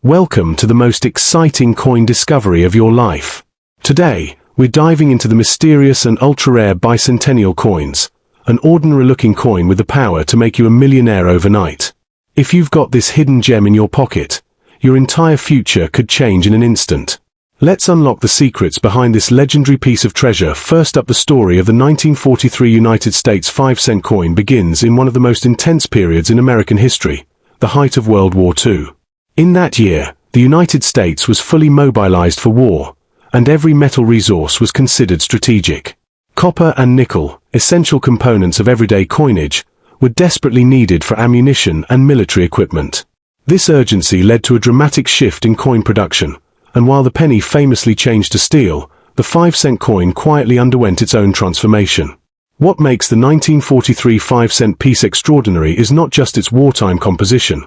Welcome to the most exciting coin discovery of your life. Today, we're diving into the mysterious and ultra-rare bicentennial coins, an ordinary-looking coin with the power to make you a millionaire overnight. If you've got this hidden gem in your pocket, your entire future could change in an instant. Let's unlock the secrets behind this legendary piece of treasure. First up, the story of the 1943 United States 5-cent coin begins in one of the most intense periods in American history, the height of World War II. In that year, the United States was fully mobilized for war, and every metal resource was considered strategic. Copper and nickel, essential components of everyday coinage, were desperately needed for ammunition and military equipment. This urgency led to a dramatic shift in coin production, and while the penny famously changed to steel, the 5-cent coin quietly underwent its own transformation. What makes the 1943 5-cent piece extraordinary is not just its wartime composition,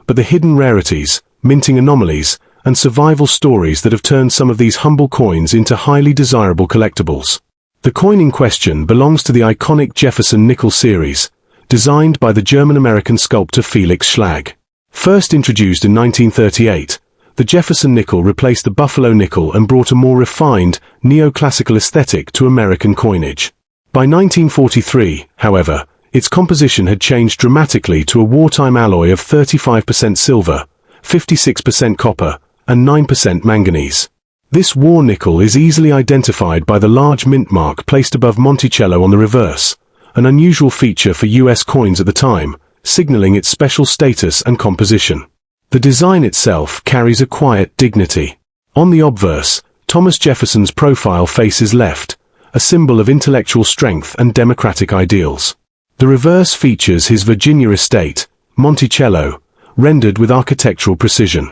but the hidden rarities, minting anomalies, and survival stories that have turned some of these humble coins into highly desirable collectibles. The coin in question belongs to the iconic Jefferson nickel series, designed by the German-American sculptor Felix Schlag. First introduced in 1938, the Jefferson nickel replaced the Buffalo nickel and brought a more refined, neoclassical aesthetic to American coinage. By 1943, however, its composition had changed dramatically to a wartime alloy of 35% silver, 56% copper, and 9% manganese. This war nickel is easily identified by the large mint mark placed above Monticello on the reverse, an unusual feature for US coins at the time, signaling its special status and composition. The design itself carries a quiet dignity. On the obverse, Thomas Jefferson's profile faces left, a symbol of intellectual strength and democratic ideals. The reverse features his Virginia estate, Monticello, rendered with architectural precision.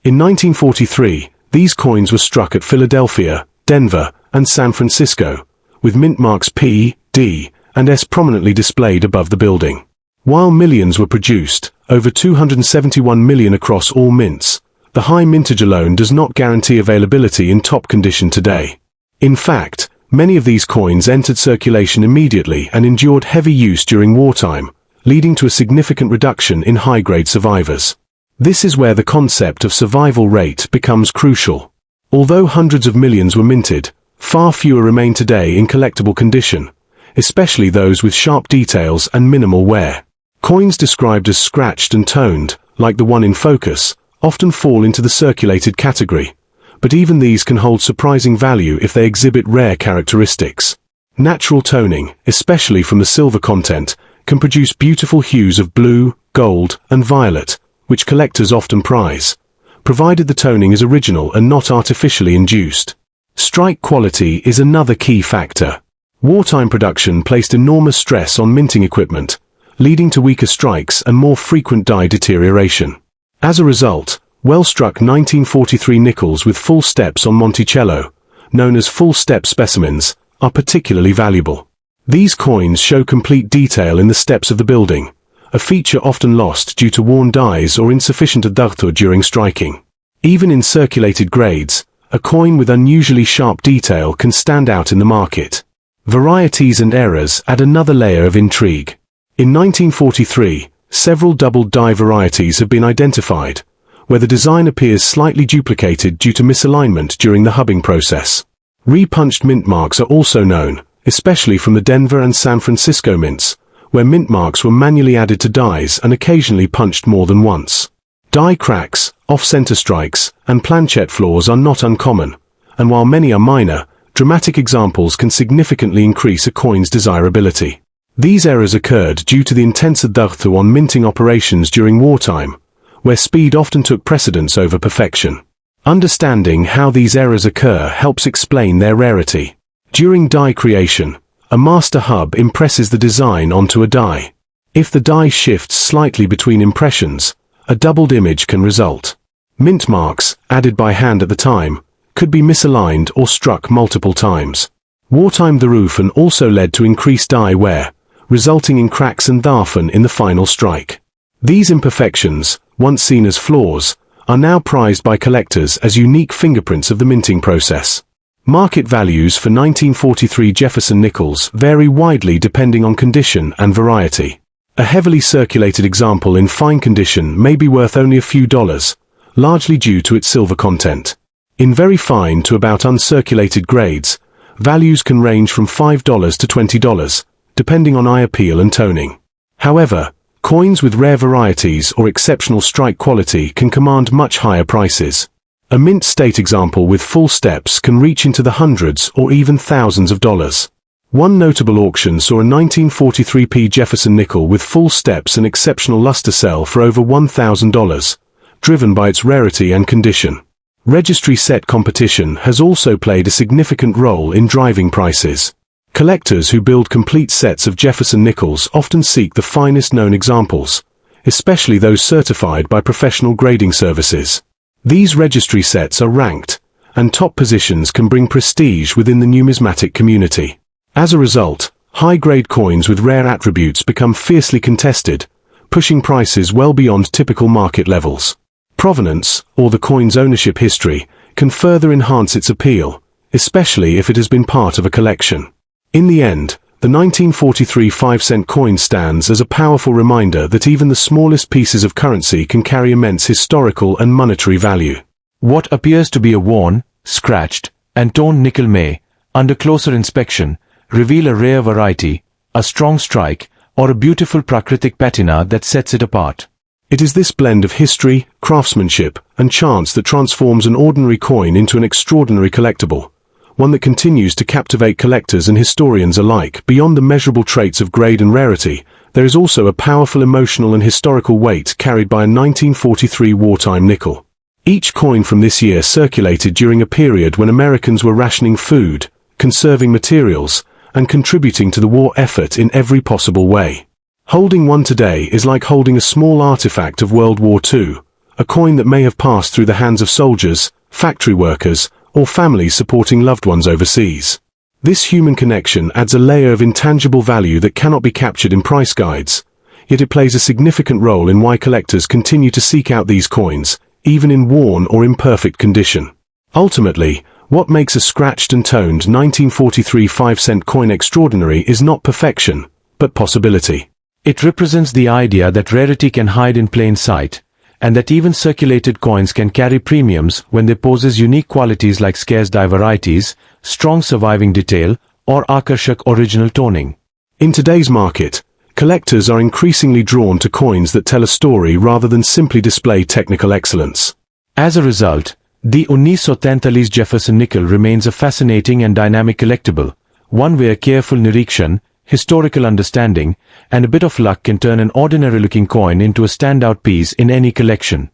In 1943, these coins were struck at Philadelphia, Denver, and San Francisco, with mint marks P, D, and S prominently displayed above the building. While millions were produced, over 271 million across all mints, the high mintage alone does not guarantee availability in top condition today. In fact, many of these coins entered circulation immediately and endured heavy use during wartime, leading to a significant reduction in high-grade survivors. This is where the concept of survival rate becomes crucial. Although hundreds of millions were minted, far fewer remain today in collectible condition, especially those with sharp details and minimal wear. Coins described as scratched and toned, like the one in focus, often fall into the circulated category, but even these can hold surprising value if they exhibit rare characteristics. Natural toning, especially from the silver content, can produce beautiful hues of blue, gold, and violet, which collectors often prize, provided the toning is original and not artificially induced. Strike quality is another key factor. Wartime production placed enormous stress on minting equipment, leading to weaker strikes and more frequent die deterioration. As a result, well-struck 1943 nickels with full steps on Monticello, known as full-step specimens, are particularly valuable. These coins show complete detail in the steps of the building, a feature often lost due to worn dies or insufficient adductor during striking. Even in circulated grades, a coin with unusually sharp detail can stand out in the market. Varieties and errors add another layer of intrigue. In 1943, several double die varieties have been identified, where the design appears slightly duplicated due to misalignment during the hubbing process. Repunched mint marks are also known, especially from the Denver and San Francisco mints, where mint marks were manually added to dies and occasionally punched more than once. Die cracks, off-center strikes, and planchette flaws are not uncommon, and while many are minor, dramatic examples can significantly increase a coin's desirability. These errors occurred due to the intense adductor on minting operations during wartime, where speed often took precedence over perfection. Understanding how these errors occur helps explain their rarity. During die creation, a master hub impresses the design onto a die. If the die shifts slightly between impressions, a doubled image can result. Mint marks, added by hand at the time, could be misaligned or struck multiple times. Wartime Verrufen also led to increased die wear, resulting in cracks and darfen in the final strike. These imperfections, once seen as flaws, are now prized by collectors as unique fingerprints of the minting process. Market values for 1943 Jefferson nickels vary widely depending on condition and variety. A heavily circulated example in fine condition may be worth only a few dollars, largely due to its silver content. In very fine to about uncirculated grades, values can range from $5 to $20, depending on eye appeal and toning. However, coins with rare varieties or exceptional strike quality can command much higher prices. A mint state example with full steps can reach into the hundreds or even thousands of dollars. One notable auction saw a 1943p Jefferson nickel with full steps and exceptional luster sell for over $1,000, driven by its rarity and condition. Registry set competition has also played a significant role in driving prices. Collectors who build complete sets of Jefferson nickels often seek the finest known examples, especially those certified by professional grading services. These registry sets are ranked, and top positions can bring prestige within the numismatic community. As a result, high-grade coins with rare attributes become fiercely contested, pushing prices well beyond typical market levels. Provenance, or the coin's ownership history, can further enhance its appeal, especially if it has been part of a collection. In the end, the 1943 5-cent coin stands as a powerful reminder that even the smallest pieces of currency can carry immense historical and monetary value. What appears to be a worn, scratched, and torn nickel may, under closer inspection, reveal a rare variety, a strong strike, or a beautiful Prakritik patina that sets it apart. It is this blend of history, craftsmanship, and chance that transforms an ordinary coin into an extraordinary collectible, one that continues to captivate collectors and historians alike. Beyond the measurable traits of grade and rarity, there is also a powerful emotional and historical weight carried by a 1943 wartime nickel. Each coin from this year circulated during a period when Americans were rationing food, conserving materials, and contributing to the war effort in every possible way. Holding one today is like holding a small artifact of World War II, a coin that may have passed through the hands of soldiers, factory workers, or families supporting loved ones overseas. This human connection adds a layer of intangible value that cannot be captured in price guides, yet it plays a significant role in why collectors continue to seek out these coins, even in worn or imperfect condition. Ultimately, what makes a scratched and toned 1943 5-cent coin extraordinary is not perfection, but possibility. It represents the idea that rarity can hide in plain sight, and that even circulated coins can carry premiums when they possess unique qualities like scarce die varieties, strong surviving detail, or Akarshak original toning. In today's market, collectors are increasingly drawn to coins that tell a story rather than simply display technical excellence. As a result, the 1943 Jefferson nickel remains a fascinating and dynamic collectible, one where careful nirikshan, historical understanding, and a bit of luck can turn an ordinary-looking coin into a standout piece in any collection.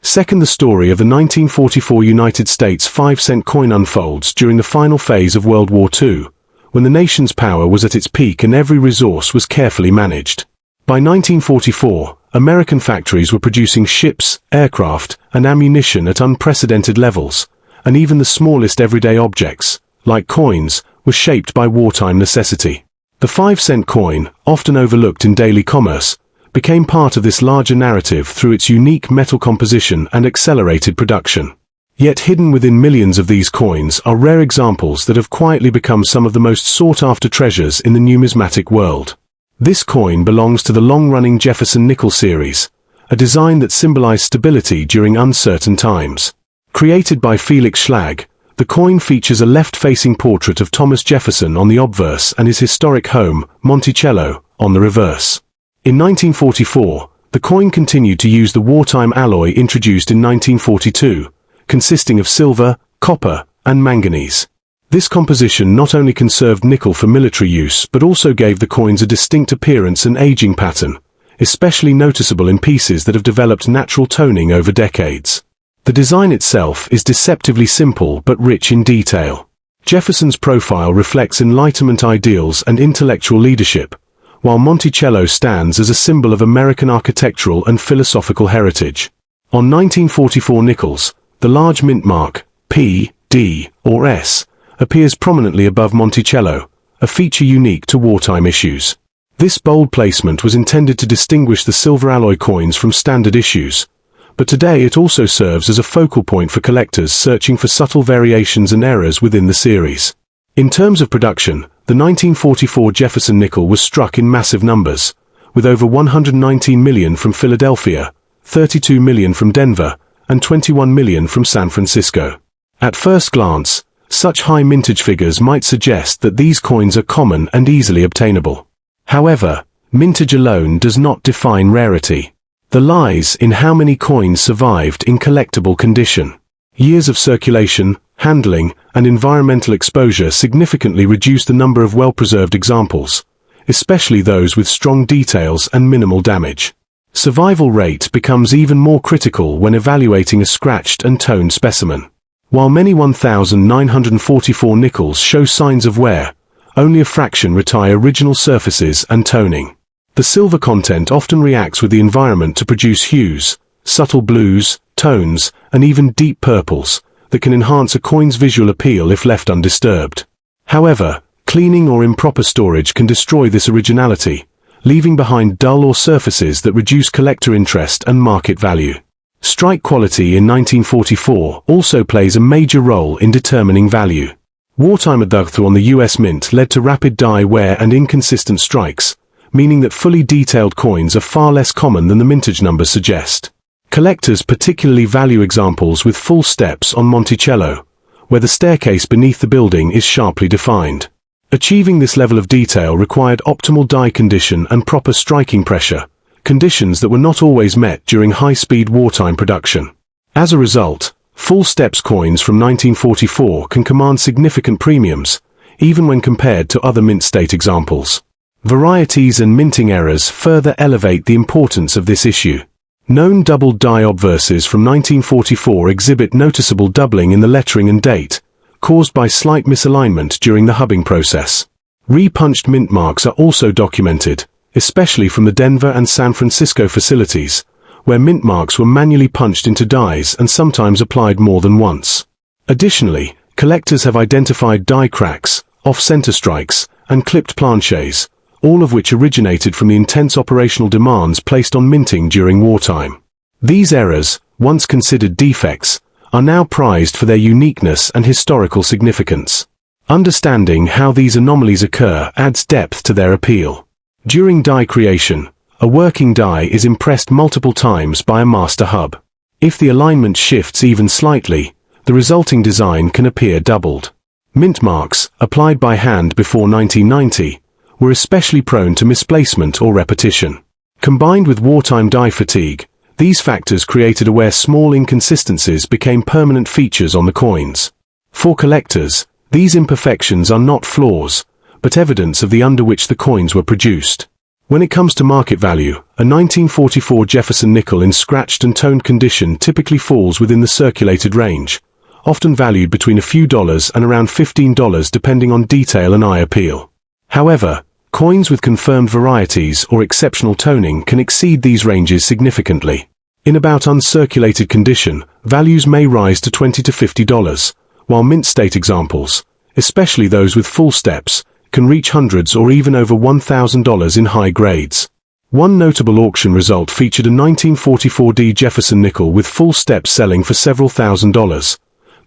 Second, the story of the 1944 United States 5-cent coin unfolds during the final phase of World War II, when the nation's power was at its peak and every resource was carefully managed. By 1944, American factories were producing ships, aircraft, and ammunition at unprecedented levels, and even the smallest everyday objects, like coins, were shaped by wartime necessity. The 5-cent coin, often overlooked in daily commerce, became part of this larger narrative through its unique metal composition and accelerated production. Yet hidden within millions of these coins are rare examples that have quietly become some of the most sought-after treasures in the numismatic world. This coin belongs to the long-running Jefferson nickel series, a design that symbolized stability during uncertain times. Created by Felix Schlag, the coin features a left-facing portrait of Thomas Jefferson on the obverse and his historic home, Monticello, on the reverse. In 1944, the coin continued to use the wartime alloy introduced in 1942, consisting of silver, copper, and manganese. This composition not only conserved nickel for military use but also gave the coins a distinct appearance and aging pattern, especially noticeable in pieces that have developed natural toning over decades. The design itself is deceptively simple but rich in detail. Jefferson's profile reflects Enlightenment ideals and intellectual leadership, while Monticello stands as a symbol of American architectural and philosophical heritage. On 1944 nickels, the large mint mark, P, D, or S, appears prominently above Monticello, a feature unique to wartime issues. This bold placement was intended to distinguish the silver alloy coins from standard issues, but today it also serves as a focal point for collectors searching for subtle variations and errors within the series. In terms of production, the 1944 Jefferson nickel was struck in massive numbers, with over 119 million from Philadelphia, 32 million from Denver, and 21 million from San Francisco. At first glance, such high mintage figures might suggest that these coins are common and easily obtainable. However, mintage alone does not define rarity. The lies in how many coins survived in collectible condition. Years of circulation, handling, and environmental exposure significantly reduce the number of well-preserved examples, especially those with strong details and minimal damage. Survival rate becomes even more critical when evaluating a scratched and toned specimen. While many 1,944 nickels show signs of wear, only a fraction retain original surfaces and toning. The silver content often reacts with the environment to produce hues, subtle blues, tones, and even deep purples, that can enhance a coin's visual appeal if left undisturbed. However, cleaning or improper storage can destroy this originality, leaving behind dull or surfaces that reduce collector interest and market value. Strike quality in 1944 also plays a major role in determining value. Wartime adughthu on the US Mint led to rapid die wear and inconsistent strikes, meaning that fully detailed coins are far less common than the mintage numbers suggest. Collectors particularly value examples with full steps on Monticello, where the staircase beneath the building is sharply defined. Achieving this level of detail required optimal die condition and proper striking pressure, conditions that were not always met during high-speed wartime production. As a result, full steps coins from 1944 can command significant premiums, even when compared to other mint state examples. Varieties and minting errors further elevate the importance of this issue. Known double die obverses from 1944 exhibit noticeable doubling in the lettering and date, caused by slight misalignment during the hubbing process. Repunched mint marks are also documented, especially from the Denver and San Francisco facilities, where mint marks were manually punched into dies and sometimes applied more than once. Additionally, collectors have identified die cracks, off-center strikes, and clipped planchets, all of which originated from the intense operational demands placed on minting during wartime. These errors, once considered defects, are now prized for their uniqueness and historical significance. Understanding how these anomalies occur adds depth to their appeal. During die creation, a working die is impressed multiple times by a master hub. If the alignment shifts even slightly, the resulting design can appear doubled. Mint marks, applied by hand before 1990, were especially prone to misplacement or repetition. Combined with wartime die fatigue, these factors created where small inconsistencies became permanent features on the coins. For collectors, these imperfections are not flaws, but evidence of the under which the coins were produced. When it comes to market value, a 1944 Jefferson nickel in scratched and toned condition typically falls within the circulated range, often valued between a few dollars and around $15 depending on detail and eye appeal. However, coins with confirmed varieties or exceptional toning can exceed these ranges significantly. In about uncirculated condition, values may rise to $20 to $50, while mint state examples, especially those with full steps, can reach hundreds or even over $1,000 in high grades. One notable auction result featured a 1944 D Jefferson nickel with full steps selling for several $1,000s,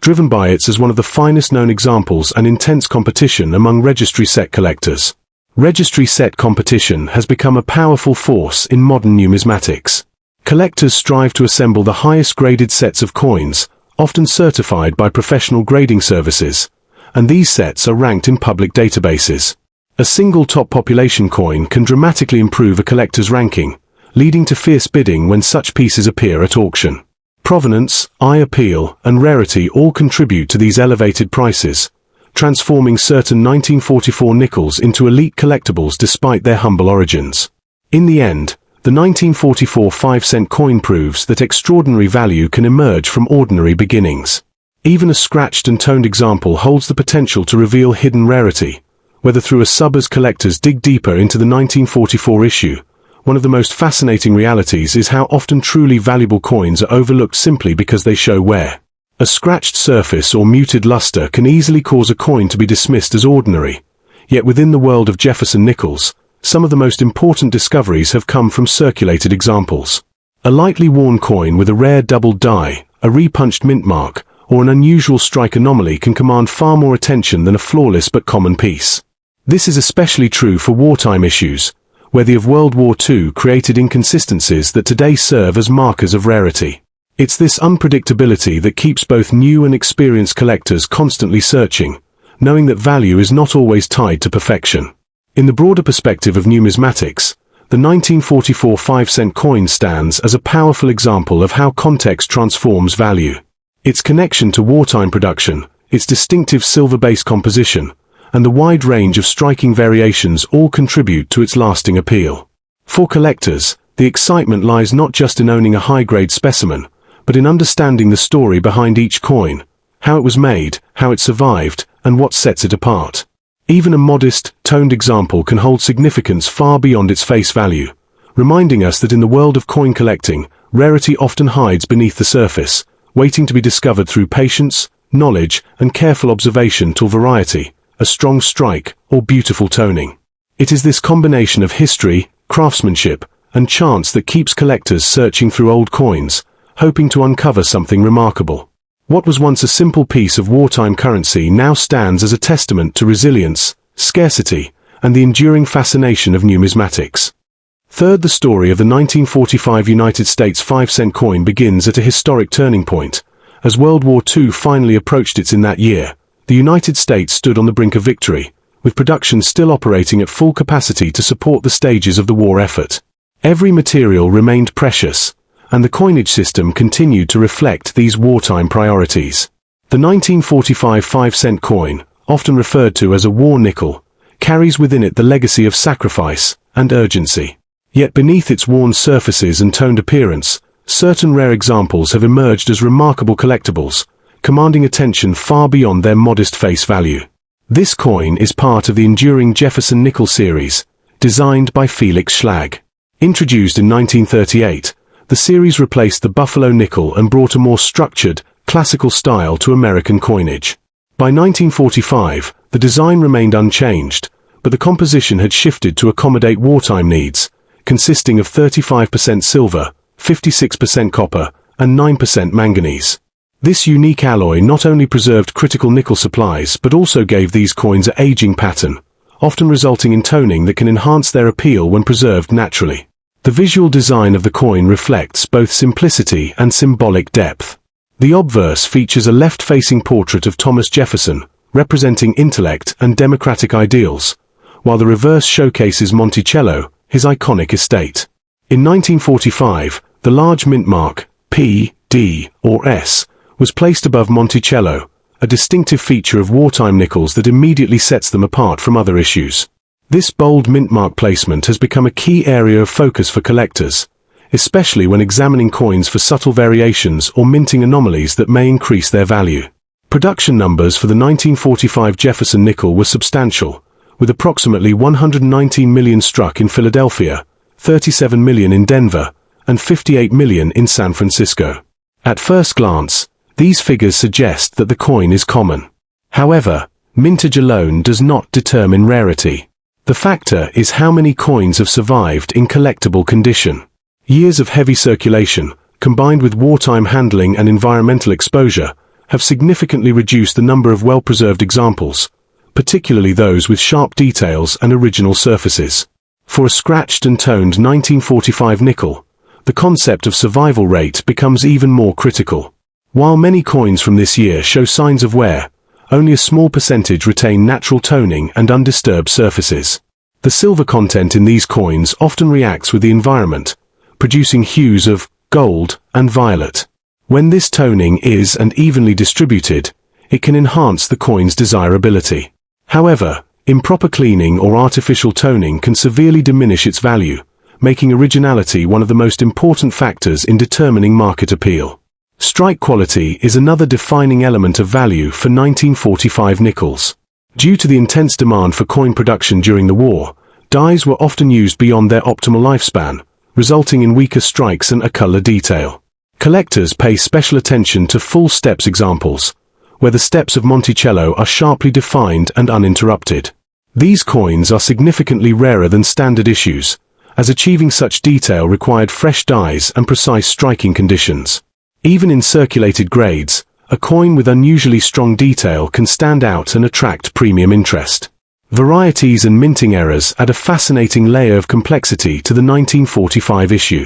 driven by its as one of the finest known examples and intense competition among registry set collectors. Registry set competition has become a powerful force in modern numismatics. Collectors strive to assemble the highest graded sets of coins, often certified by professional grading services, and these sets are ranked in public databases. A single top population coin can dramatically improve a collector's ranking, leading to fierce bidding when such pieces appear at auction. Provenance, eye appeal, and rarity all contribute to these elevated prices, transforming certain 1944 nickels into elite collectibles despite their humble origins. In the end, the 1944 5-cent coin proves that extraordinary value can emerge from ordinary beginnings. Even a scratched and toned example holds the potential to reveal hidden rarity, whether through a sub as collectors dig deeper into the 1944 issue. One of the most fascinating realities is how often truly valuable coins are overlooked simply because they show wear. A scratched surface or muted luster can easily cause a coin to be dismissed as ordinary, yet within the world of Jefferson nickels, some of the most important discoveries have come from circulated examples. A lightly worn coin with a rare doubled die, a repunched mint mark, or an unusual strike anomaly can command far more attention than a flawless but common piece. This is especially true for wartime issues, where the of World War II created inconsistencies that today serve as markers of rarity. It's this unpredictability that keeps both new and experienced collectors constantly searching, knowing that value is not always tied to perfection. In the broader perspective of numismatics, the 1944 5-cent coin stands as a powerful example of how context transforms value. Its connection to wartime production, its distinctive silver-based composition, and the wide range of striking variations all contribute to its lasting appeal. For collectors, the excitement lies not just in owning a high-grade specimen, but in understanding the story behind each coin, how it was made, how it survived, and what sets it apart. Even a modest, toned example can hold significance far beyond its face value, reminding us that in the world of coin collecting, rarity often hides beneath the surface, waiting to be discovered through patience, knowledge, and careful observation till variety, a strong strike, or beautiful toning. It is this combination of history, craftsmanship, and chance that keeps collectors searching through old coins, hoping to uncover something remarkable. What was once a simple piece of wartime currency now stands as a testament to resilience, scarcity, and the enduring fascination of numismatics. Third, the story of the 1945 United States 5-cent coin begins at a historic turning point. As World War II finally approached in that year, the United States stood on the brink of victory, with production still operating at full capacity to support the stages of the war effort. Every material remained precious, and the coinage system continued to reflect these wartime priorities. The 1945 5-cent coin, often referred to as a war nickel, carries within it the legacy of sacrifice and urgency. Yet beneath its worn surfaces and toned appearance, certain rare examples have emerged as remarkable collectibles, commanding attention far beyond their modest face value. This coin is part of the enduring Jefferson Nickel series, designed by Felix Schlag. Introduced in 1938, the series replaced the Buffalo nickel and brought a more structured, classical style to American coinage. By 1945, the design remained unchanged, but the composition had shifted to accommodate wartime needs, consisting of 35% silver, 56% copper, and 9% manganese. This unique alloy not only preserved critical nickel supplies but also gave these coins an aging pattern, often resulting in toning that can enhance their appeal when preserved naturally. The visual design of the coin reflects both simplicity and symbolic depth. The obverse features a left-facing portrait of Thomas Jefferson, representing intellect and democratic ideals, while the reverse showcases Monticello, his iconic estate. In 1945, the large mint mark, P, D, or S, was placed above Monticello, a distinctive feature of wartime nickels that immediately sets them apart from other issues. This bold mint mark placement has become a key area of focus for collectors, especially when examining coins for subtle variations or minting anomalies that may increase their value. Production numbers for the 1945 Jefferson nickel were substantial, with approximately 119 million struck in Philadelphia, 37 million in Denver, and 58 million in San Francisco. At first glance, these figures suggest that the coin is common. However, mintage alone does not determine rarity. The factor is how many coins have survived in collectible condition. Years of heavy circulation, combined with wartime handling and environmental exposure, have significantly reduced the number of well-preserved examples, particularly those with sharp details and original surfaces. For a scratched and toned 1945 nickel, the concept of survival rate becomes even more critical. While many coins from this year show signs of wear, only a small percentage retain natural toning and undisturbed surfaces. The silver content in these coins often reacts with the environment, producing hues of gold and violet. When this toning is and evenly distributed, it can enhance the coin's desirability. However, improper cleaning or artificial toning can severely diminish its value, making originality one of the most important factors in determining market appeal. Strike quality is another defining element of value for 1945 nickels. Due to the intense demand for coin production during the war, dies were often used beyond their optimal lifespan, resulting in weaker strikes and a color detail. Collectors pay special attention to full steps examples, where the steps of Monticello are sharply defined and uninterrupted. These coins are significantly rarer than standard issues, as achieving such detail required fresh dies and precise striking conditions. Even in circulated grades, a coin with unusually strong detail can stand out and attract premium interest. Varieties and minting errors add a fascinating layer of complexity to the 1945 issue.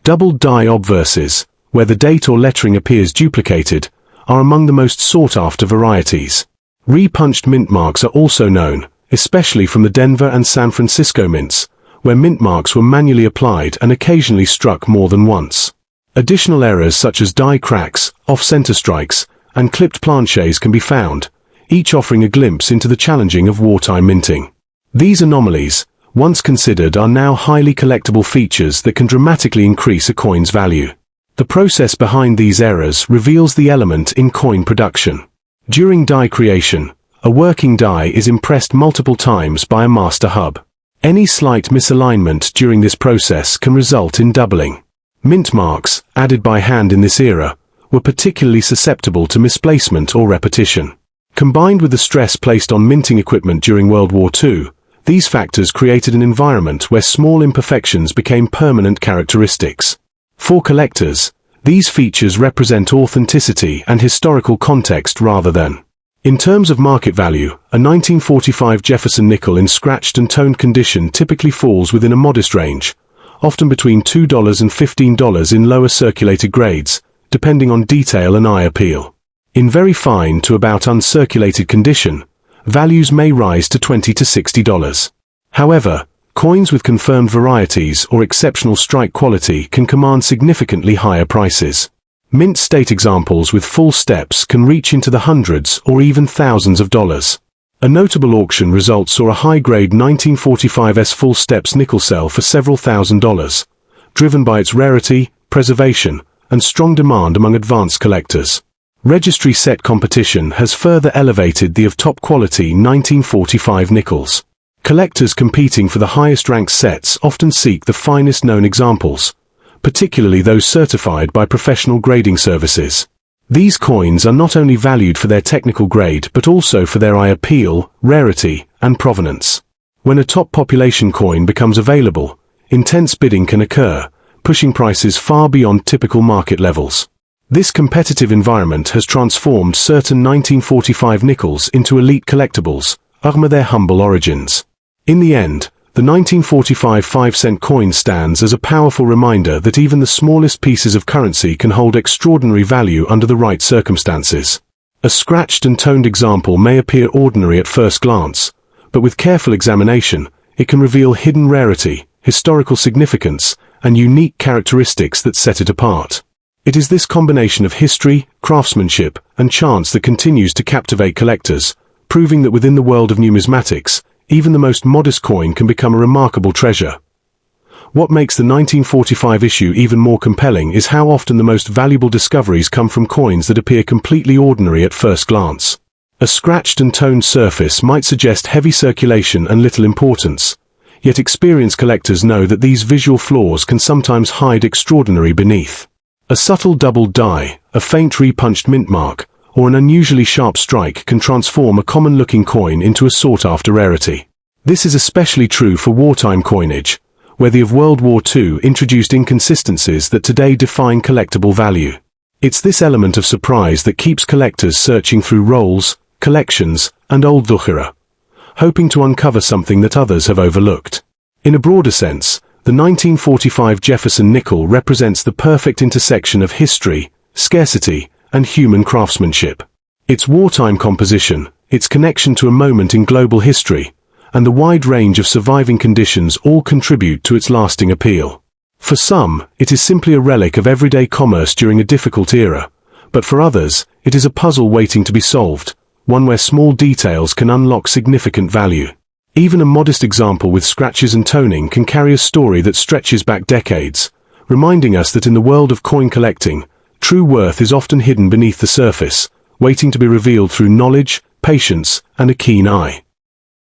Double die obverses, where the date or lettering appears duplicated, are among the most sought-after varieties. Repunched mint marks are also known, especially from the Denver and San Francisco mints, where mint marks were manually applied and occasionally struck more than once. Additional errors such as die cracks, off-center strikes, and clipped planchets can be found, each offering a glimpse into the challenging of wartime minting. These anomalies, once considered, are now highly collectible features that can dramatically increase a coin's value. The process behind these errors reveals the element in coin production. During die creation, a working die is impressed multiple times by a master hub. Any slight misalignment during this process can result in doubling. Mint marks, added by hand in this era, were particularly susceptible to misplacement or repetition. Combined with the stress placed on minting equipment during World War II, these factors created an environment where small imperfections became permanent characteristics. For collectors, these features represent authenticity and historical context rather than. In terms of market value, a 1945 Jefferson nickel in scratched and toned condition typically falls within a modest range, often between $2 and $15 in lower circulated grades, depending on detail and eye appeal. In very fine to about uncirculated condition, values may rise to $20 to $60. However, coins with confirmed varieties or exceptional strike quality can command significantly higher prices. Mint state examples with full steps can reach into the hundreds or even thousands of dollars. A notable auction result saw a high-grade 1945S full steps nickel sell for several $1,000s, driven by its rarity, preservation, and strong demand among advanced collectors. Registry set competition has further elevated the of top-quality 1945 nickels. Collectors competing for the highest-ranked sets often seek the finest known examples, particularly those certified by professional grading services. These coins are not only valued for their technical grade but also for their eye appeal, rarity, and provenance. When a top population coin becomes available, intense bidding can occur, pushing prices far beyond typical market levels. This competitive environment has transformed certain 1945 nickels into elite collectibles, owing to their humble origins. In the end, the 1945 5-cent coin stands as a powerful reminder that even the smallest pieces of currency can hold extraordinary value under the right circumstances. A scratched and toned example may appear ordinary at first glance, but with careful examination, it can reveal hidden rarity, historical significance, and unique characteristics that set it apart. It is this combination of history, craftsmanship, and chance that continues to captivate collectors, proving that within the world of numismatics, even the most modest coin can become a remarkable treasure. What makes the 1945 issue even more compelling is how often the most valuable discoveries come from coins that appear completely ordinary at first glance. A scratched and toned surface might suggest heavy circulation and little importance, yet experienced collectors know that these visual flaws can sometimes hide extraordinary beneath. A subtle doubled die, a faint repunched mint mark, or an unusually sharp strike can transform a common-looking coin into a sought-after rarity. This is especially true for wartime coinage, where the of World War II introduced inconsistencies that today define collectible value. It's this element of surprise that keeps collectors searching through rolls, collections, and old dhukhira, hoping to uncover something that others have overlooked. In a broader sense, the 1945 Jefferson nickel represents the perfect intersection of history, scarcity, and human craftsmanship. Its wartime composition, its connection to a moment in global history, and the wide range of surviving conditions all contribute to its lasting appeal. For some, it is simply a relic of everyday commerce during a difficult era, but for others, it is a puzzle waiting to be solved, one where small details can unlock significant value. Even a modest example with scratches and toning can carry a story that stretches back decades, reminding us that in the world of coin collecting, true worth is often hidden beneath the surface, waiting to be revealed through knowledge, patience, and a keen eye.